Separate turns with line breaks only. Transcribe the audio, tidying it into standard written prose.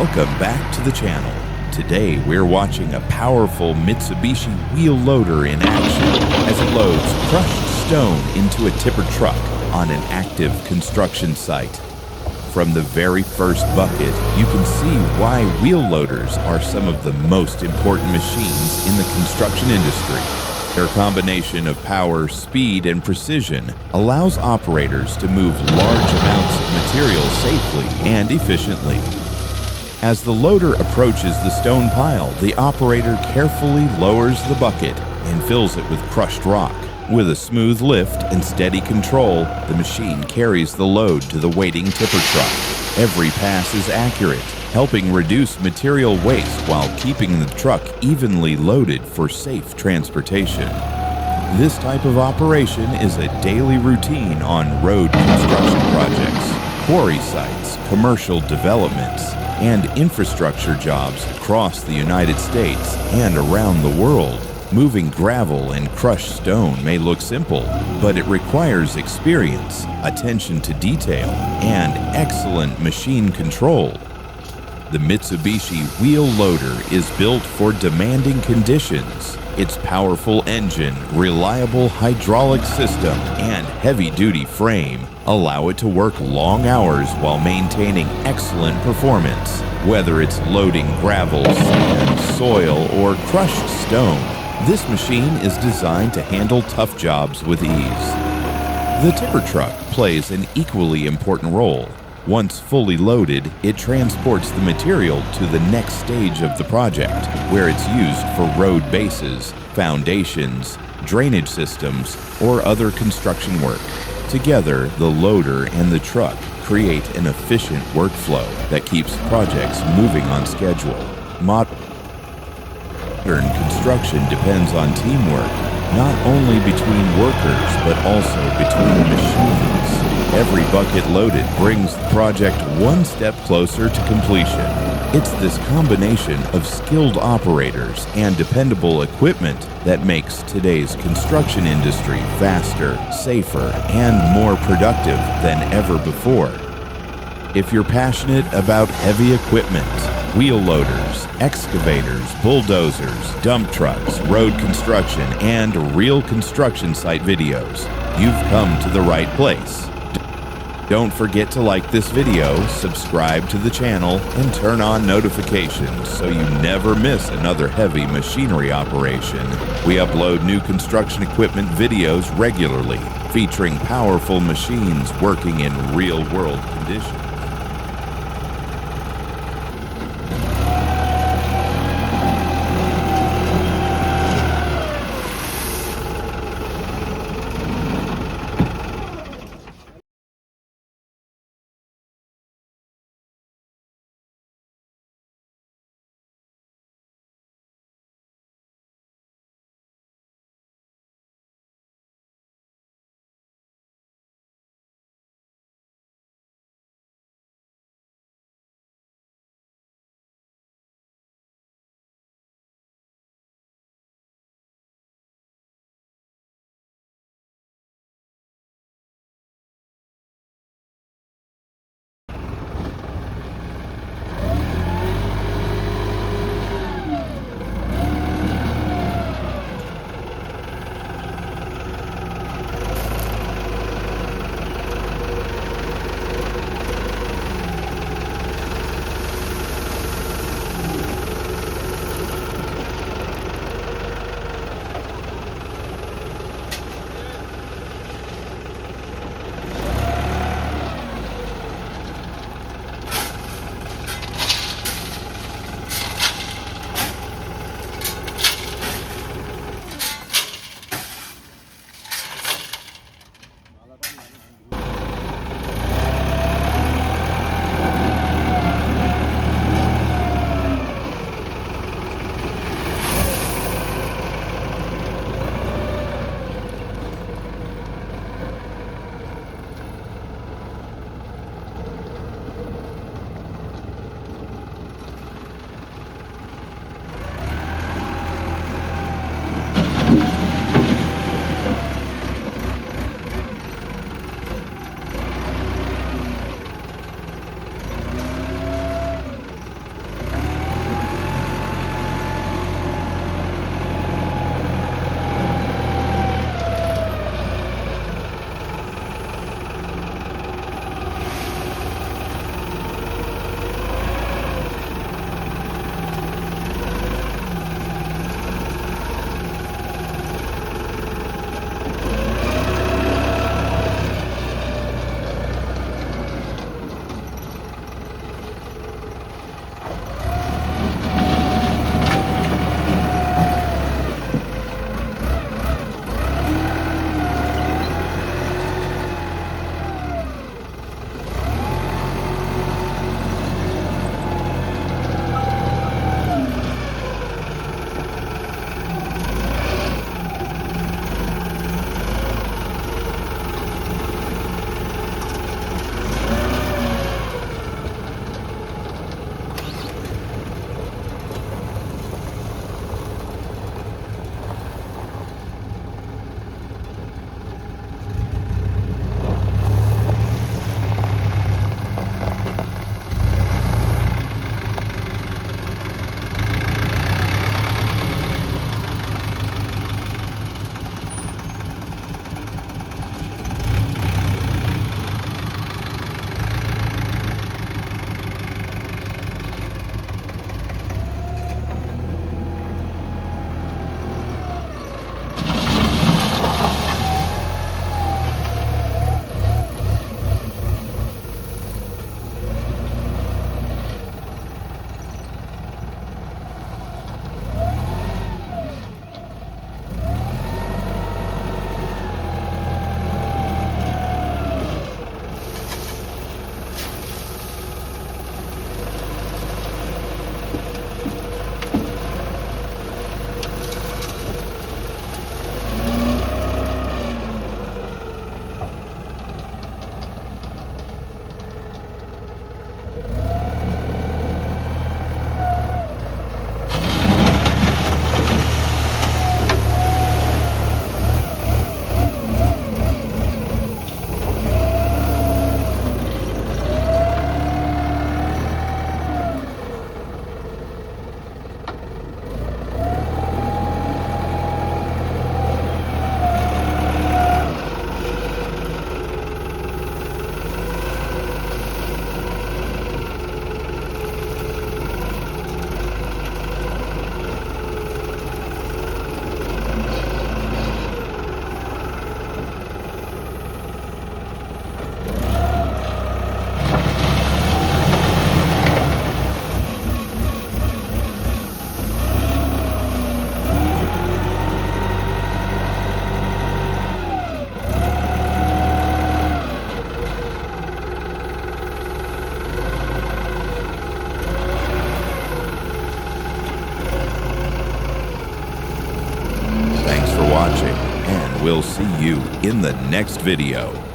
Welcome back to the channel. Today we're watching a powerful Mitsubishi wheel loader in action as it loads crushed stone into a tipper truck on an active construction site. From the very first bucket, you can see why wheel loaders are some of the most important machines in the construction industry. Their combination of power, speed, and precision allows operators to move large amounts of material safely and efficiently. As the loader approaches the stone pile, the operator carefully lowers the bucket and fills it with crushed rock. With a smooth lift and steady control, the machine carries the load to the waiting tipper truck. Every pass is accurate, helping reduce material waste while keeping the truck evenly loaded for safe transportation. This type of operation is a daily routine on road construction projects, quarry sites, commercial developments, and infrastructure jobs across the United States and around the world. Moving gravel and crushed stone may look simple, but it requires experience, attention to detail, and excellent machine control. The Mitsubishi wheel loader is built for demanding conditions. Its powerful engine, reliable hydraulic system, and heavy-duty frame allow it to work long hours while maintaining excellent performance. Whether it's loading gravel, sand, soil, or crushed stone, this machine is designed to handle tough jobs with ease. The tipper truck plays an equally important role. Once fully loaded, it transports the material to the next stage of the project, where it's used for road bases, foundations, drainage systems, or other construction work. Together, the loader and the truck create an efficient workflow that keeps projects moving on schedule. Modern construction depends on teamwork, not only between workers, but also between machines. Every bucket loaded brings the project one step closer to completion. It's this combination of skilled operators and dependable equipment that makes today's construction industry faster, safer, and more productive than ever before. If you're passionate about heavy equipment, wheel loaders, excavators, bulldozers, dump trucks, road construction, and real construction site videos, you've come to the right place. Don't forget to like this video, subscribe to the channel, and turn on notifications so you never miss another heavy machinery operation. We upload new construction equipment videos regularly, featuring powerful machines working in real-world conditions. we'll see you in the next video.